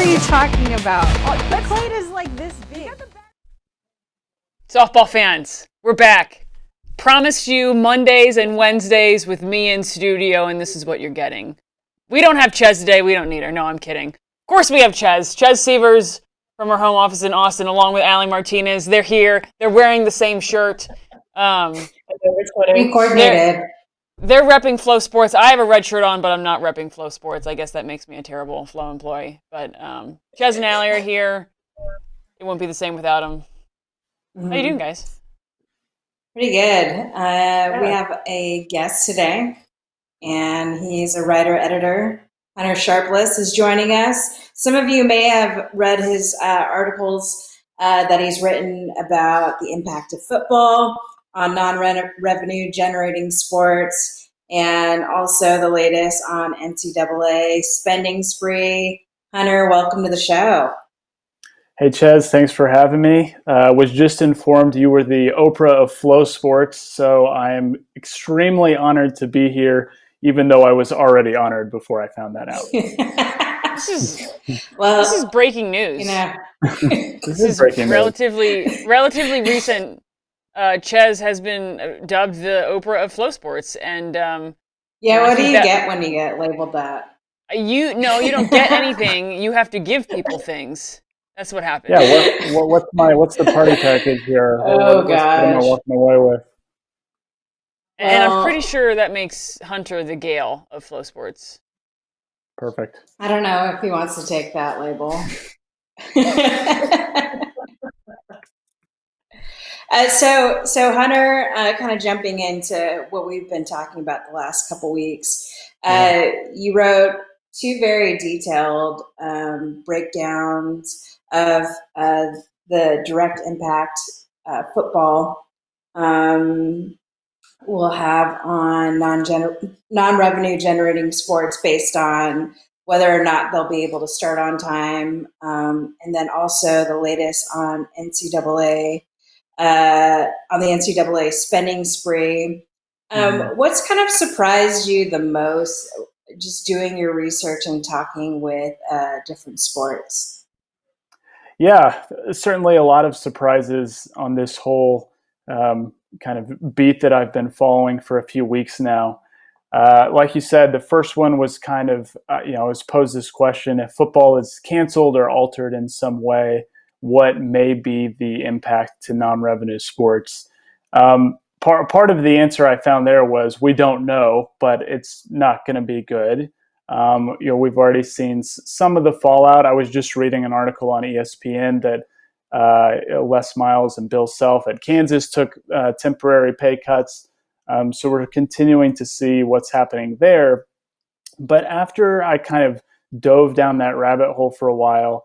are you talking about? Oh, the plate is like this big. Softball fans, we're back. Promised you Mondays and Wednesdays with me in studio, and this is what you're getting. We don't have Ches today. We don't need her. No, I'm kidding. Of course we have Ches. Ches Severs from her home office in Austin, along with Allie Martinez. They're here. They're wearing the same shirt. We coordinated. They're repping Flow Sports. I have a red shirt on, but I'm not repping Flow Sports. I guess that makes me a terrible Flow employee. But Ches and Allie are here. It wouldn't be the same without them. Mm-hmm. How you doing, guys? Pretty good. We have a guest today, and he's a writer-editor. Hunter Sharpless is joining us. Some of you may have read his articles that he's written about the impact of football on non-revenue generating sports, and also the latest on NCAA spending spree. Hunter, welcome to the show. Hey, Ches, thanks for having me. Was just informed you were the Oprah of Flow Sports, so I am extremely honored to be here, even though I was already honored before I found that out. This is breaking news. You know, this is breaking relatively recent. Ches has been dubbed the Oprah of Flow Sports, and what do you get when you get labeled that? You don't get anything. You have to give people things. That's what happens. Yeah, what's the party package here? Oh, gosh. What am I walking away with? And I'm pretty sure that makes Hunter the Gale of Flow Sports. Perfect. I don't know if he wants to take that label. So Hunter, kind of jumping into what we've been talking about the last couple weeks, you wrote two very detailed breakdowns of the direct impact football will have on non-revenue generating sports based on whether or not they'll be able to start on time, and then also the latest on the NCAA spending spree. What's kind of surprised you the most, just doing your research and talking with different sports? Yeah, certainly a lot of surprises on this whole kind of beat that I've been following for a few weeks now. Like you said, the first one was kind of, I was posed this question: if football is canceled or altered in some way, what may be the impact to non-revenue sports? Part of the answer I found there was we don't know, but it's not going to be good. We've already seen some of the fallout. I was just reading an article on ESPN that Les Miles and Bill Self at Kansas took temporary pay cuts. So we're continuing to see what's happening there. But after I kind of dove down that rabbit hole for a while,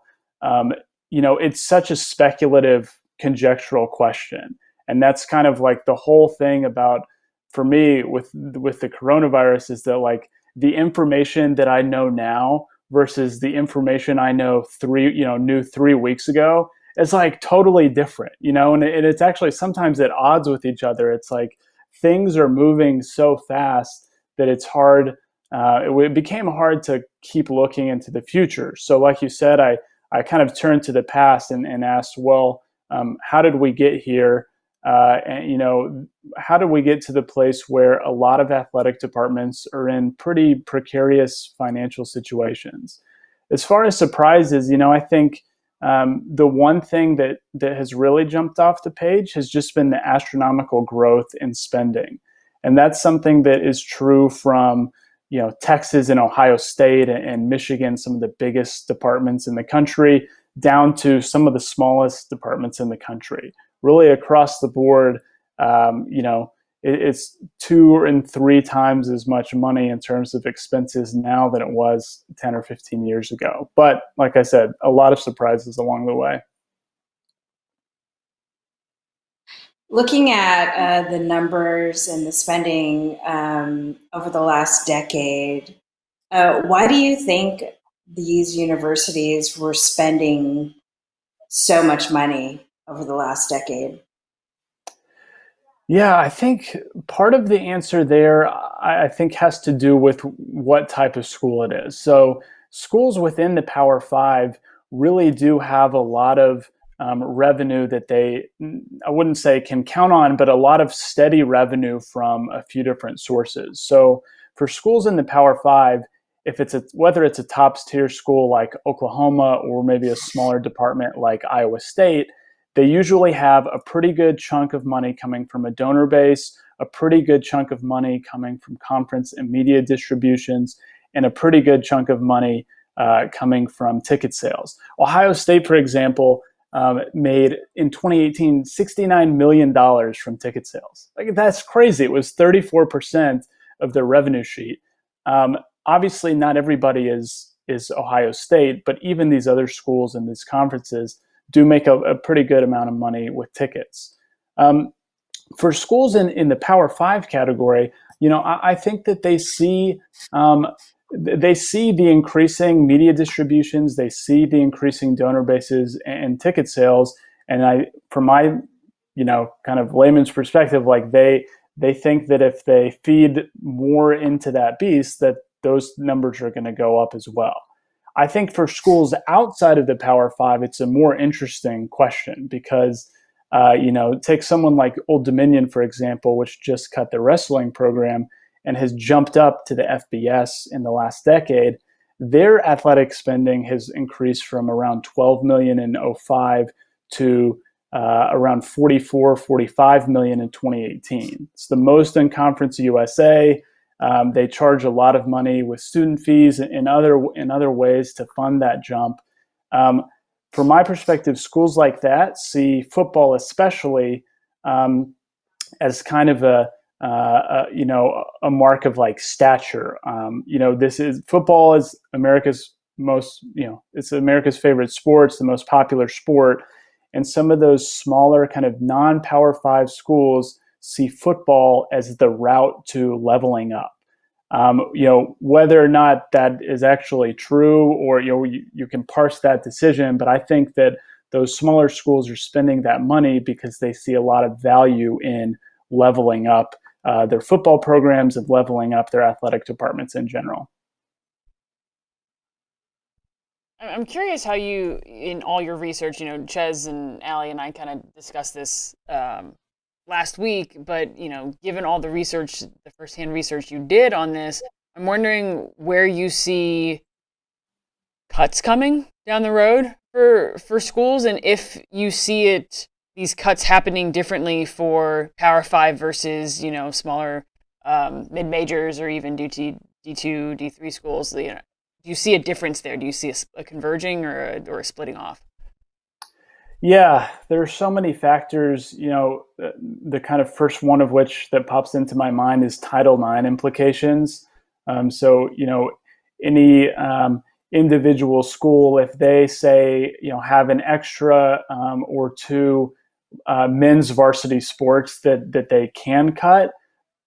it's such a speculative, conjectural question. And that's kind of like the whole thing about, for me, with the coronavirus, is that like the information that I know now versus the information I knew 3 weeks ago is like totally different, and it's actually sometimes at odds with each other. It's like things are moving so fast that it's hard. It became hard to keep looking into the future. So like you said, I kind of turned to the past and asked, well, how did we get here? How did we get to the place where a lot of athletic departments are in pretty precarious financial situations? As far as surprises, I think the one thing that has really jumped off the page has just been the astronomical growth in spending. And that's something that is true from, Texas and Ohio State and Michigan, some of the biggest departments in the country, down to some of the smallest departments in the country. Really across the board, it's 2 and 3 times as much money in terms of expenses now than it was 10 or 15 years ago. But like I said, a lot of surprises along the way. Looking at the numbers and the spending over the last decade, why do you think these universities were spending so much money over the last decade? Yeah, I think part of the answer there, I think, has to do with what type of school it is. So schools within the Power Five really do have a lot of revenue that I wouldn't say can count on, but a lot of steady revenue from a few different sources. So for schools in the Power Five, if whether it's a top tier school like Oklahoma or maybe a smaller department like Iowa State, they usually have a pretty good chunk of money coming from a donor base, a pretty good chunk of money coming from conference and media distributions, and a pretty good chunk of money coming from ticket sales. Ohio State, for example, made in 2018 $69 million from ticket sales. Like, that's crazy. It was 34% of their revenue sheet. Obviously, not everybody is Ohio State, but even these other schools and these conferences do make a pretty good amount of money with tickets. For schools in the Power Five category, I think that they see the increasing media distributions, they see the increasing donor bases and ticket sales, and from my kind of layman's perspective, like they think that if they feed more into that beast, that those numbers are going to go up as well. I think for schools outside of the Power Five, it's a more interesting question because, take someone like Old Dominion, for example, which just cut the wrestling program and has jumped up to the FBS in the last decade. Their athletic spending has increased from around $12 million in 2005 to around $44-45 million in 2018. It's the most in Conference USA. They charge a lot of money with student fees and other ways to fund that jump. From my perspective, schools like that see football especially as kind of a mark of like stature. Football is America's most, it's America's favorite sport. It's the most popular sport. And some of those smaller kind of non-Power Five schools see football as the route to leveling up. Whether or not that is actually true, or you can parse that decision, but I think that those smaller schools are spending that money because they see a lot of value in leveling up their football programs and leveling up their athletic departments in general. I'm curious how you, in all your research, Ches and Allie and I kind of discussed this last week, but, given all the research, the firsthand research you did on this, I'm wondering where you see cuts coming down the road for schools, and if you see these cuts happening differently for Power Five versus, smaller mid-majors or even D2, D3 schools. Do you see a difference there? Do you see a converging or a splitting off? Yeah, there are so many factors, the kind of first one of which that pops into my mind is Title IX implications. Any individual school, if they say, have an extra or two men's varsity sports that they can cut,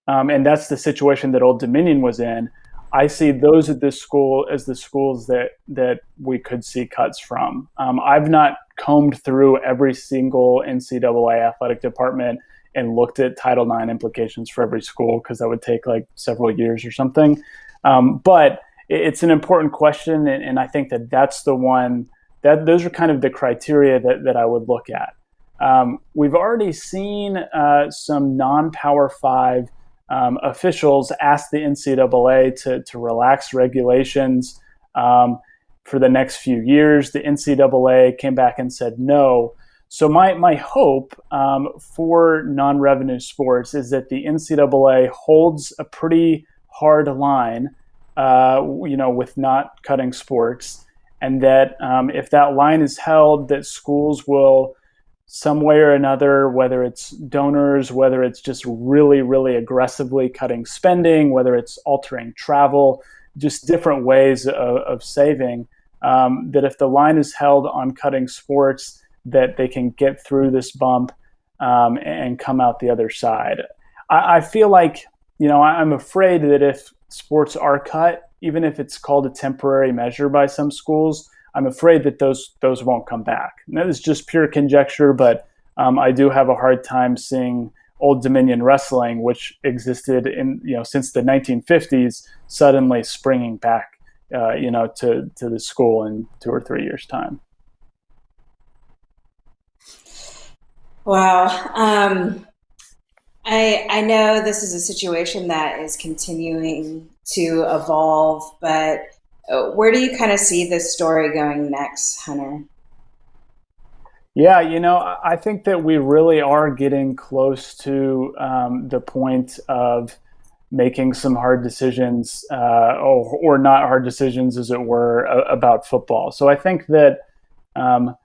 and that's the situation that Old Dominion was in, I see those at this school as the schools that we could see cuts from. I've not combed through every single NCAA athletic department and looked at Title IX implications for every school because that would take like several years or something. But it's an important question, and I think that's the one those are kind of the criteria that I would look at. We've already seen some non-Power Five officials asked the NCAA to relax regulations for the next few years. The NCAA came back and said no. So my hope for non-revenue sports is that the NCAA holds a pretty hard line, with not cutting sports, and that if that line is held, that schools will some way or another, whether it's donors, whether it's just really, really aggressively cutting spending, whether it's altering travel, just different ways of saving, that if the line is held on cutting sports, that they can get through this bump and come out the other side. I feel like, I'm afraid that if sports are cut, even if it's called a temporary measure by some schools, I'm afraid that those won't come back. And that is just pure conjecture, but I do have a hard time seeing Old Dominion wrestling, which existed since the 1950s, suddenly springing back, to the school in 2 or 3 years' time. Wow. I know this is a situation that is continuing to evolve, but where do you kind of see this story going next, Hunter? Yeah, I think that we really are getting close to the point of making some hard decisions, or not hard decisions, as it were, about football. So I think that, um,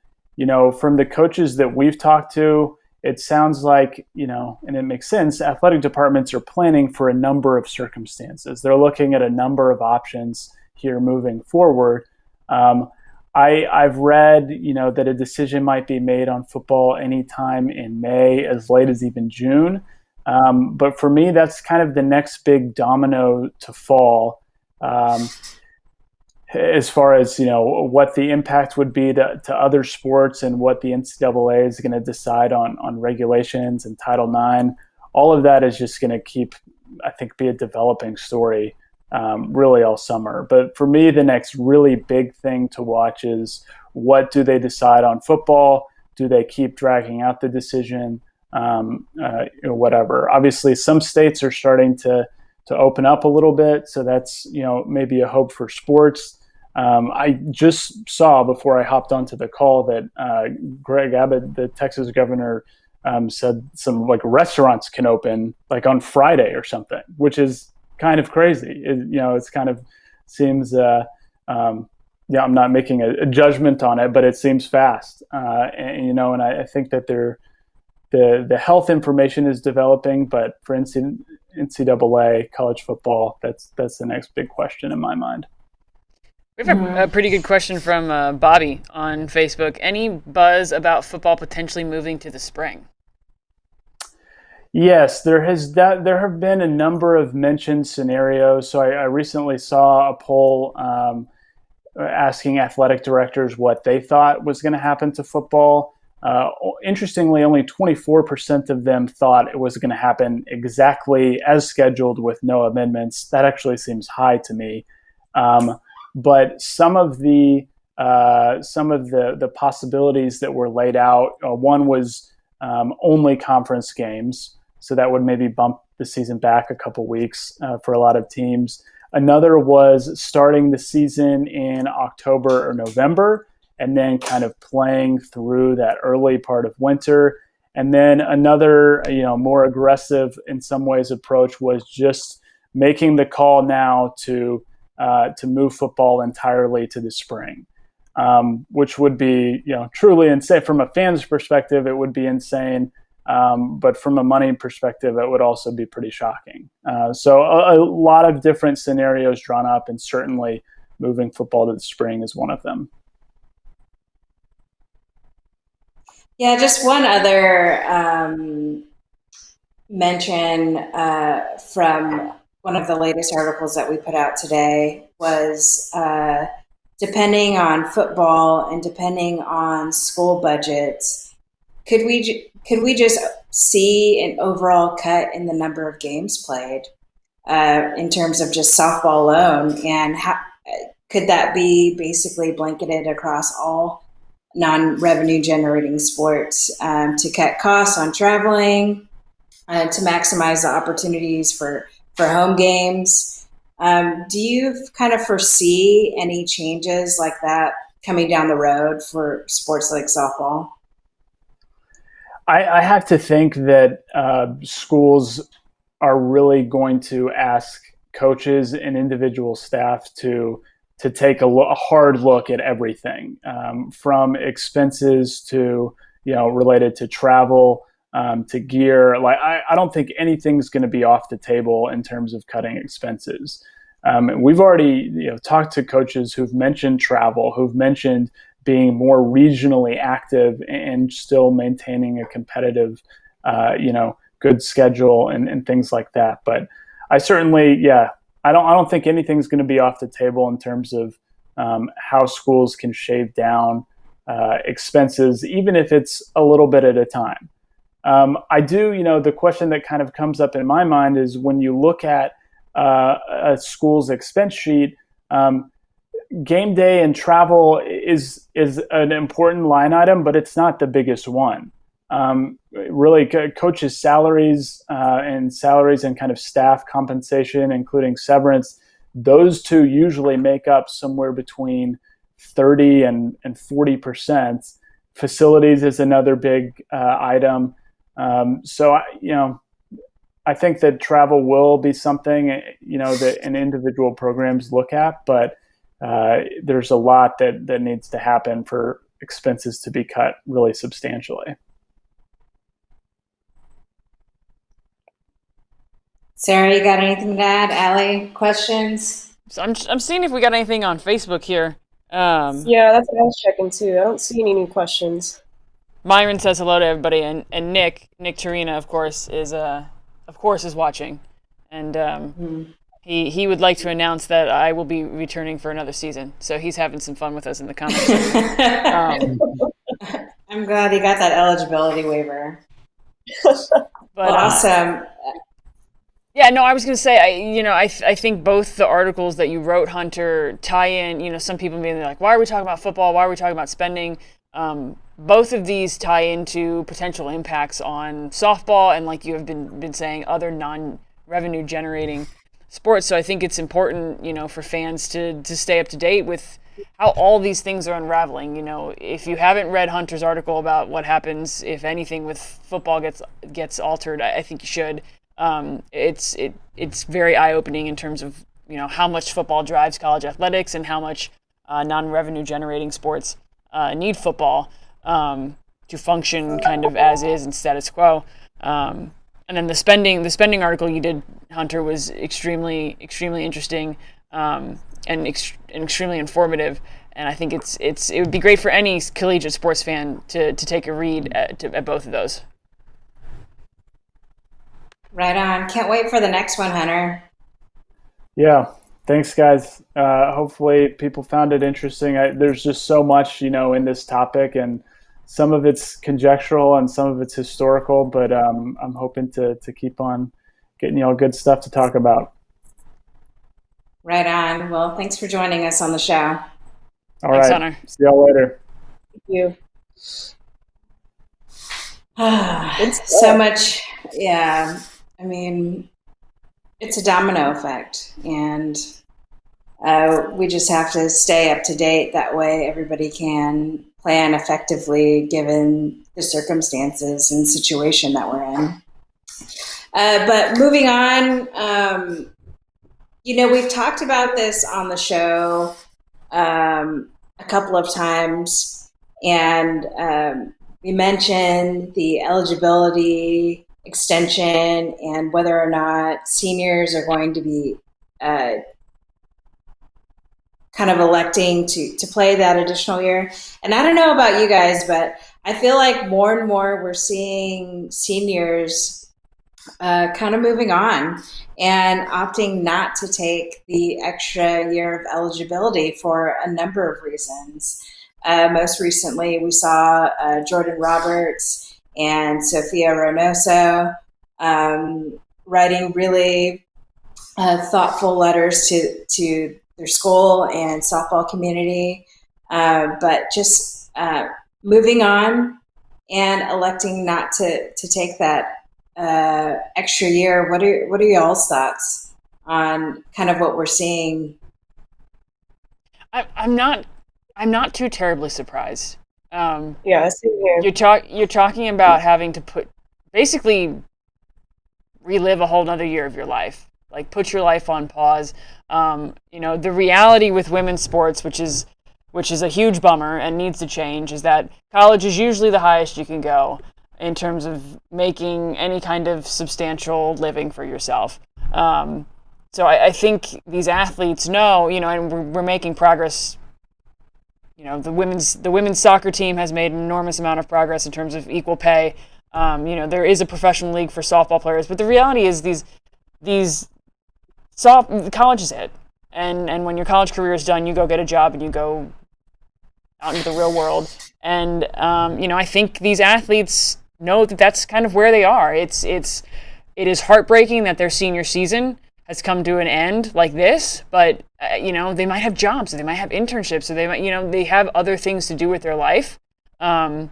from the coaches that we've talked to, it sounds like, and it makes sense, athletic departments are planning for a number of circumstances. They're looking at a number of options here moving forward. Um, I've read, that a decision might be made on football anytime in May, as late as even June. But for me, that's kind of the next big domino to fall, as far as what the impact would be to other sports, and what the NCAA is going to decide on regulations and Title IX. All of that is just going to keep, I think, be a developing story, really all summer. But for me, the next really big thing to watch is, what do they decide on football? Do they keep dragging out the decision? Whatever. Obviously, some states are starting to open up a little bit, so that's maybe a hope for sports. I just saw, before I hopped onto the call, that Greg Abbott, the Texas governor, said some like restaurants can open like on Friday or something, which is kind of crazy. It's kind of seems. Yeah, I'm not making a judgment on it, but it seems fast, and I think that the health information is developing, but for NCAA college football, that's the next big question in my mind. We have a pretty good question from Bobby on Facebook. Any buzz about football potentially moving to the spring? Yes, there have been a number of mentioned scenarios. So I recently saw a poll, asking athletic directors what they thought was going to happen to football. Interestingly, only 24% of them thought it was going to happen exactly as scheduled with no amendments. That actually seems high to me. But some of the possibilities that were laid out, one was only conference games, so that would maybe bump the season back a couple weeks for a lot of teams. Another was starting the season in October or November, and then kind of playing through that early part of winter. And then another, more aggressive in some ways approach was just making the call now to move football entirely to the spring, which would be, truly insane. From a fan's perspective, it would be insane. But from a money perspective, it would also be pretty shocking. So a lot of different scenarios drawn up, and certainly moving football to the spring is one of them. Yeah, just one other mention from one of the latest articles that we put out today was, depending on football and depending on school budgets, could we just see an overall cut in the number of games played, in terms of just softball alone, and how could that be basically blanketed across all non-revenue generating sports, to cut costs on traveling, to maximize the opportunities for home games. Do you kind of foresee any changes like that coming down the road for sports like softball? I have to think that schools are really going to ask coaches and individual staff to take a hard look at everything, from expenses to related to travel, to gear. Like I don't think anything's going to be off the table in terms of cutting expenses. We've already talked to coaches who've mentioned travel, who've mentioned being more regionally active and still maintaining a competitive, good schedule and things like that. But I certainly, I don't think anything's going to be off the table in terms of how schools can shave down expenses, even if it's a little bit at a time. I do, the question that kind of comes up in my mind is, when you look at a school's expense sheet, game day and travel is an important line item, but it's not the biggest one. really coaches' salaries and kind of staff compensation, including severance. Those two usually make up somewhere between 30 and 40%. Facilities is another big item. So, I think that travel will be something, that an individual programs look at, but there's a lot that needs to happen for expenses to be cut really substantially. Sarah, you got anything to add? Allie, questions? So I'm seeing if we got anything on Facebook here. Yeah, that's what I was checking too. I don't see any new questions. Myron says hello to everybody, and Nick Tarina, of course, is watching, and he would like to announce that I will be returning for another season. So he's having some fun with us in the comments. I'm glad he got that eligibility waiver. But awesome. Yeah, no, I was going to say, I think both the articles that you wrote, Hunter, tie in, some people being like, why are we talking about football? Why are we talking about spending? Both of these tie into potential impacts on softball and, like you have been saying, other non-revenue generating sports. So I think it's important, for fans to stay up to date with how all these things are unraveling. If you haven't read Hunter's article about what happens if anything with football gets altered, I think you should. It's very eye-opening in terms of how much football drives college athletics and how much non-revenue generating sports need football to function kind of as is and status quo. And then the spending article you did, Hunter, was extremely interesting and extremely informative. And I think it would be great for any collegiate sports fan to take a read at both of those. Right on. Can't wait for the next one, Hunter. Yeah. Thanks, guys. Hopefully people found it interesting. There's just so much, in this topic, and some of it's conjectural and some of it's historical, but I'm hoping to keep on getting good stuff to talk about. Right on. Well, thanks for joining us on the show. All Thanks, right. Hunter. See y'all later. Thank you. So much. Yeah. I mean, it's a domino effect, and we just have to stay up to date. That way everybody can plan effectively given the circumstances and situation that we're in. But moving on, we've talked about this on the show a couple of times, and we mentioned the eligibility extension and whether or not seniors are going to be kind of electing to play that additional year. And I don't know about you guys, but I feel like more and more we're seeing seniors kind of moving on and opting not to take the extra year of eligibility for a number of reasons. Most recently, we saw Jordan Roberts and Sophia Reynoso writing really thoughtful letters to their school and softball community, but just moving on and electing not to take that extra year. What are y'all's thoughts on kind of what we're seeing? I'm not too terribly surprised. Yeah, same here. You're talking about having to basically relive a whole nother year of your life, like put your life on pause. The reality with women's sports, which is a huge bummer and needs to change, is that college is usually the highest you can go in terms of making any kind of substantial living for yourself. So I think these athletes know, and we're making progress. The women's soccer team has made an enormous amount of progress in terms of equal pay. There is a professional league for softball players, but the reality is college is it. And when your college career is done, you go get a job and you go out into the real world. And I think these athletes know that that's kind of where they are. It is heartbreaking that their senior season has come to an end like this, but they might have jobs, or they might have internships, or they might, they have other things to do with their life, and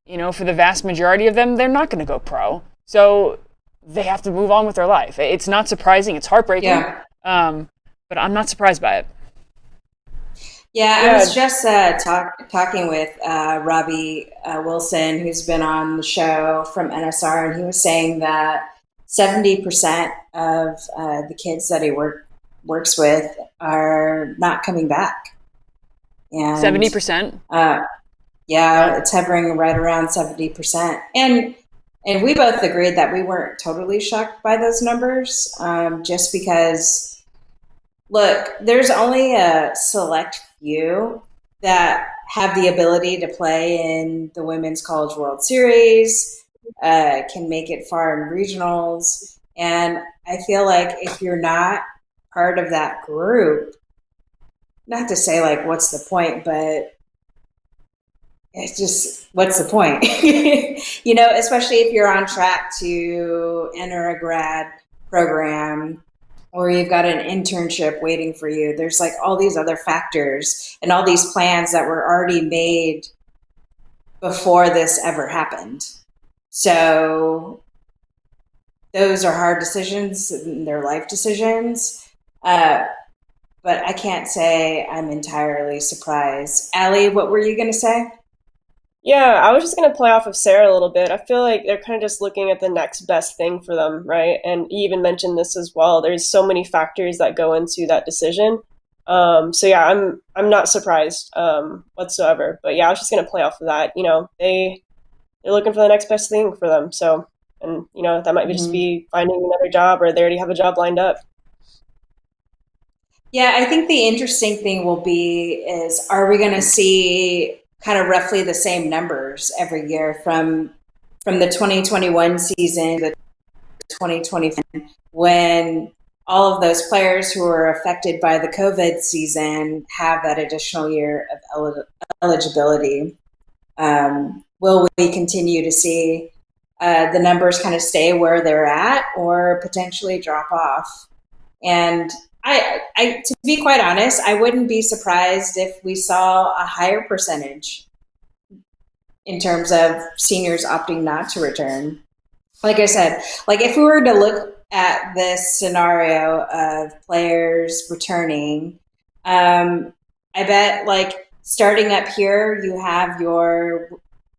for the vast majority of them, they're not going to go pro. So they have to move on with their life. It's not surprising. It's heartbreaking. Yeah. But I'm not surprised by it. Yeah, I was just talking with Robbie Wilson, who's been on the show from NSR, and he was saying that 70% of the kids that he works with are not coming back. And 70%? Yeah, it's hovering right around 70%. And we both agreed that we weren't totally shocked by those numbers, just because, look, there's only a select few that have the ability to play in the Women's College World Series, can make it far in regionals. And I feel like if you're not part of that group, not to say like, what's the point, but it's just, what's the point? Especially if you're on track to enter a grad program or you've got an internship waiting for you. There's like all these other factors and all these plans that were already made before this ever happened. So those are hard decisions and they're life decisions. But I can't say I'm entirely surprised. Allie, what were you going to say? Yeah, I was just going to play off of Sarah a little bit. I feel like they're kind of just looking at the next best thing for them, right? And you even mentioned this as well. There's so many factors that go into that decision. So yeah, I'm not surprised whatsoever. But yeah, I was just going to play off of that. They're looking for the next best thing for them. So, and that might just be finding another job, or they already have a job lined up. Yeah, I think the interesting thing will be is, are we going to see kind of roughly the same numbers every year from the 2021 season to 2020, when all of those players who are affected by the COVID season have that additional year of eligibility? Will we continue to see the numbers kind of stay where they're at or potentially drop off? And I, to be quite honest, I wouldn't be surprised if we saw a higher percentage in terms of seniors opting not to return. Like I said, like if we were to look at this scenario of players returning, I bet like starting up here, you have your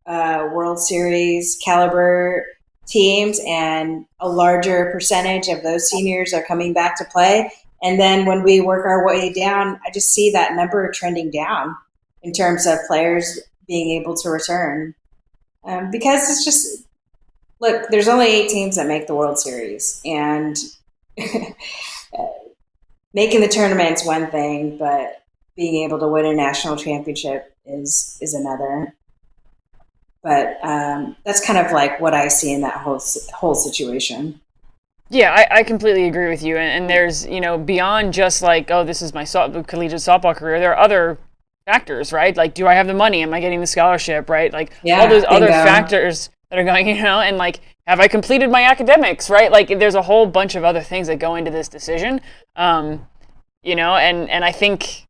World Series caliber teams, and a larger percentage of those seniors are coming back to play. And then when we work our way down, I just see that number trending down in terms of players being able to return. Because it's just, look, there's only 8 teams that make the World Series. And making the tournament's one thing, but being able to win a national championship is another. But that's kind of like what I see in that whole situation. Yeah, I completely agree with you. And there's, beyond just like, oh, this is my collegiate softball career, there are other factors, right? Like, do I have the money? Am I getting the scholarship, right? Like, all those other factors that are going, and like, have I completed my academics, right? Like, there's a whole bunch of other things that go into this decision, and I think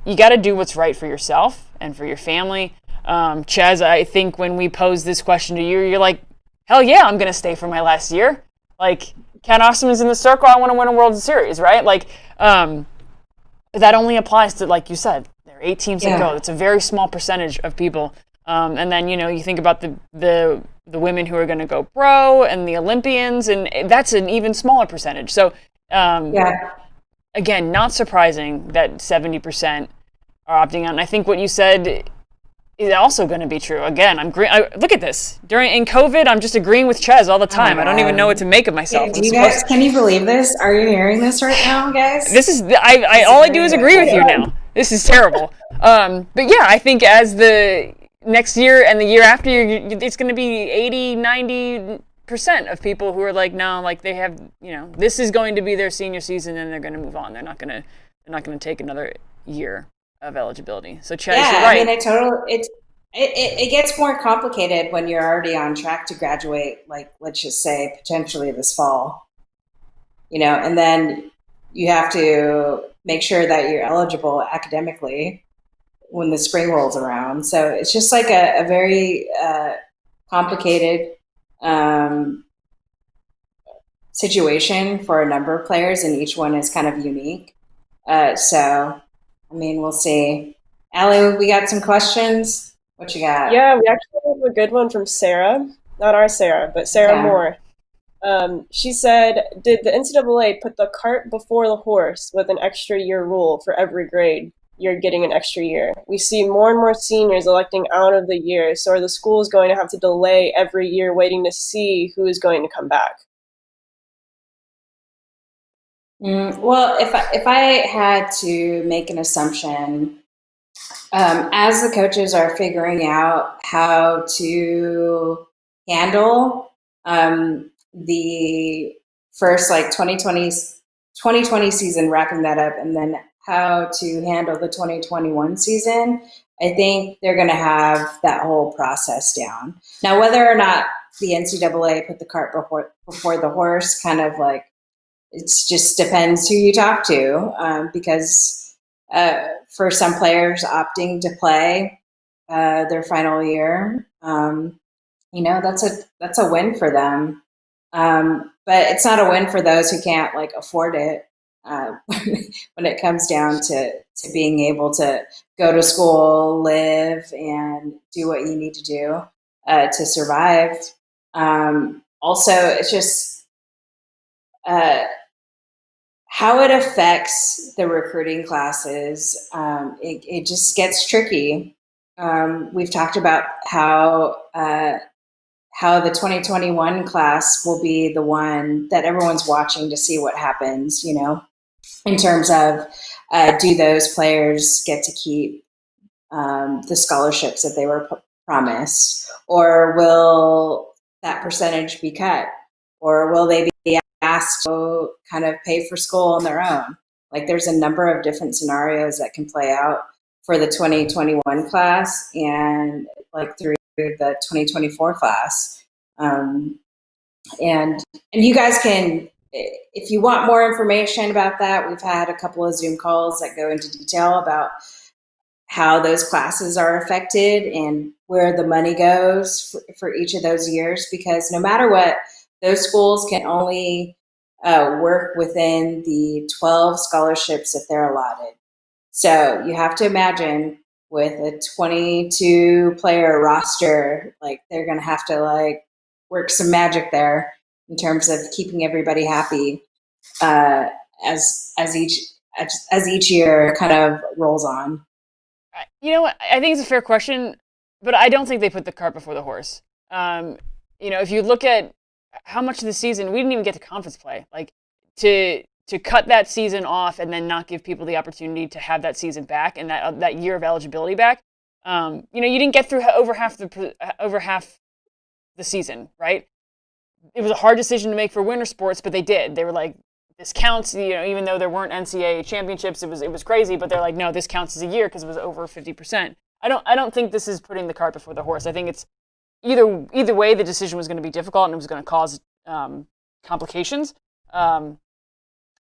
you got to do what's right for yourself and for your family. Chaz, I think when we posed this question to you, you're like, hell yeah, I'm going to stay for my last year. Like, Ken Osterman's in the circle, I want to win a World Series, right? Like, that only applies to, like you said, there are 8 teams that go. It's a very small percentage of people. And then, you think about the women who are going to go pro and the Olympians, and that's an even smaller percentage. So, again, not surprising that 70% are opting out. And I think what you said is also going to be true. Again, look at this. In COVID, I'm just agreeing with Ches all the time. I don't even know what to make of myself. Do you guys, can you believe this? Are you hearing this right now, guys? This is, all I do is agree with you now. This is terrible. But yeah, I think as the next year and the year after, it's going to be 80, 90% of people who are like, no, like they have, this is going to be their senior season and they're going to move on. They're not going to take another year of eligibility. So Chad, you're right. I mean, it gets more complicated when you're already on track to graduate, like let's just say potentially this fall, and then you have to make sure that you're eligible academically, when the spring rolls around. So it's just like a very complicated situation for a number of players, and each one is kind of unique. So, I mean, we'll see. Allie, we got some questions. What you got? Yeah, we actually have a good one from Sarah. Not our Sarah, but Sarah Okay. Moore. She said, did the NCAA put the cart before the horse with an extra year rule for every grade? You're getting an extra year. We see more and more seniors electing out of the year, so are the schools going to have to delay every year waiting to see who is going to come back? Well, if I had to make an assumption, as the coaches are figuring out how to handle the first like 2020 season, wrapping that up, and then how to handle the 2021 season, I think they're going to have that whole process down. Now, whether or not the NCAA put the cart before the horse, kind of like, it just depends who you talk to, because for some players opting to play their final year, that's a win for them. But it's not a win for those who can't like afford it when it comes down to being able to go to school, live, and do what you need to do to survive. Also, it's just how it affects the recruiting classes. It just gets tricky. We've talked about how the 2021 class will be the one that everyone's watching to see what happens, in terms of do those players get to keep the scholarships that they were promised, or will that percentage be cut, or will they be asked to kind of pay for school on their own? Like, there's a number of different scenarios that can play out for the 2021 class and like through the 2024 class. And you guys can, if you want more information about that, we've had a couple of Zoom calls that go into detail about how those classes are affected and where the money goes for each of those years, because no matter what, those schools can only work within the 12 scholarships that they're allotted. So you have to imagine, with a 22 player roster, like, they're going to have to like work some magic there in terms of keeping everybody happy as each year kind of rolls on. You know what? I think it's a fair question, but I don't think they put the cart before the horse. If you look at how much of the season, we didn't even get to conference play. Like, to cut that season off and then not give people the opportunity to have that season back and that year of eligibility back. You didn't get through over half the season, right? It was a hard decision to make for winter sports, but they did. They were like, this counts, even though there weren't NCAA championships, it was crazy, but they're like, no, this counts as a year because it was over 50%. I don't think this is putting the cart before the horse. I think it's either way, the decision was going to be difficult and it was going to cause complications.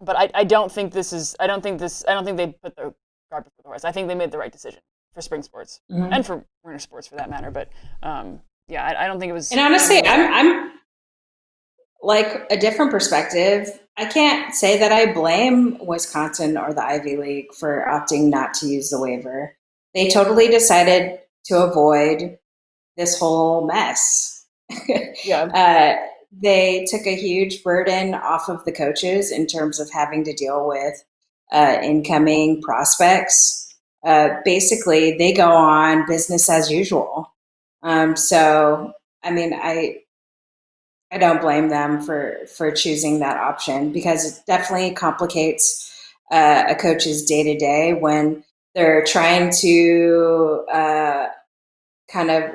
But I don't think they put the cart before the horse. I think they made the right decision for spring sports and for winter sports for that matter. But I don't think it was. And honestly, I'm like a different perspective. I can't say that I blame Wisconsin or the Ivy League for opting not to use the waiver. They totally decided to avoid this whole mess. Yeah. They took a huge burden off of the coaches in terms of having to deal with incoming prospects. Basically, they go on business as usual. So, I mean, I don't blame them for choosing that option, because it definitely complicates a coach's day-to-day when they're trying to kind of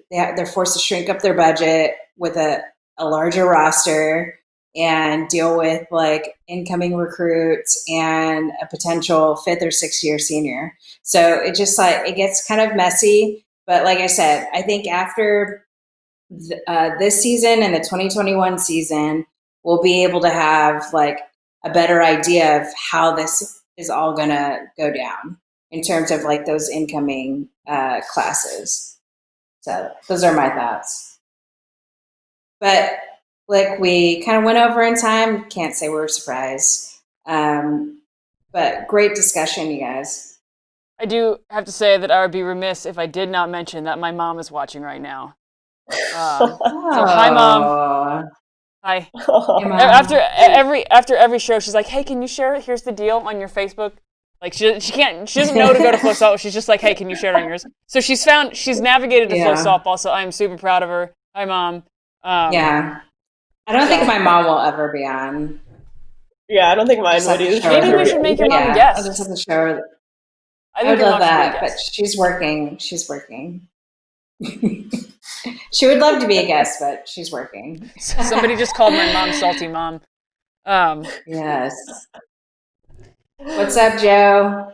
they're forced to shrink up their budget with a larger roster and deal with like incoming recruits and a potential 5th or 6th year senior. So it just it gets kind of messy. But like I said, I think after this season and the 2021 season, we'll be able to have like a better idea of how this is all going to go down. in terms of like those incoming classes. So those are my thoughts. But like we kind of went over in time, can't say we're surprised. But great discussion, you guys. I do have to say that I would be remiss if I did not mention that my mom is watching right now. So hi, Mom. Hi. Hey, Mom. After every show, she's like, "Hey, can you share? Here's the deal on your Facebook." Like she doesn't know to go to FloSoftball. She's just like, "Hey, can you share it on yours?" So she's navigated to FloSoftball. So I am super proud of her. Hi, Mom. Yeah, I don't think my mom will ever be on. Yeah, I don't think mine would either. Maybe we should make your mom a guest. I'll just have to show her. I would love that, but she's working. She's working. She would love to be a guest, but she's working. Somebody just called my mom salty mom. Yes. What's up, Joe?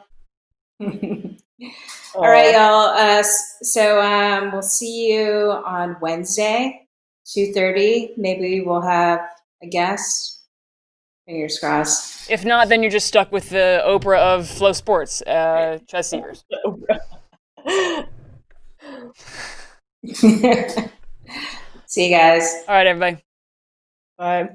All right, y'all. So we'll see you on Wednesday, 2:30. Maybe we'll have a guest. Fingers crossed. If not, then you're just stuck with the Oprah of Flow Sports, Chess Severs. See you guys. All right, everybody. Bye.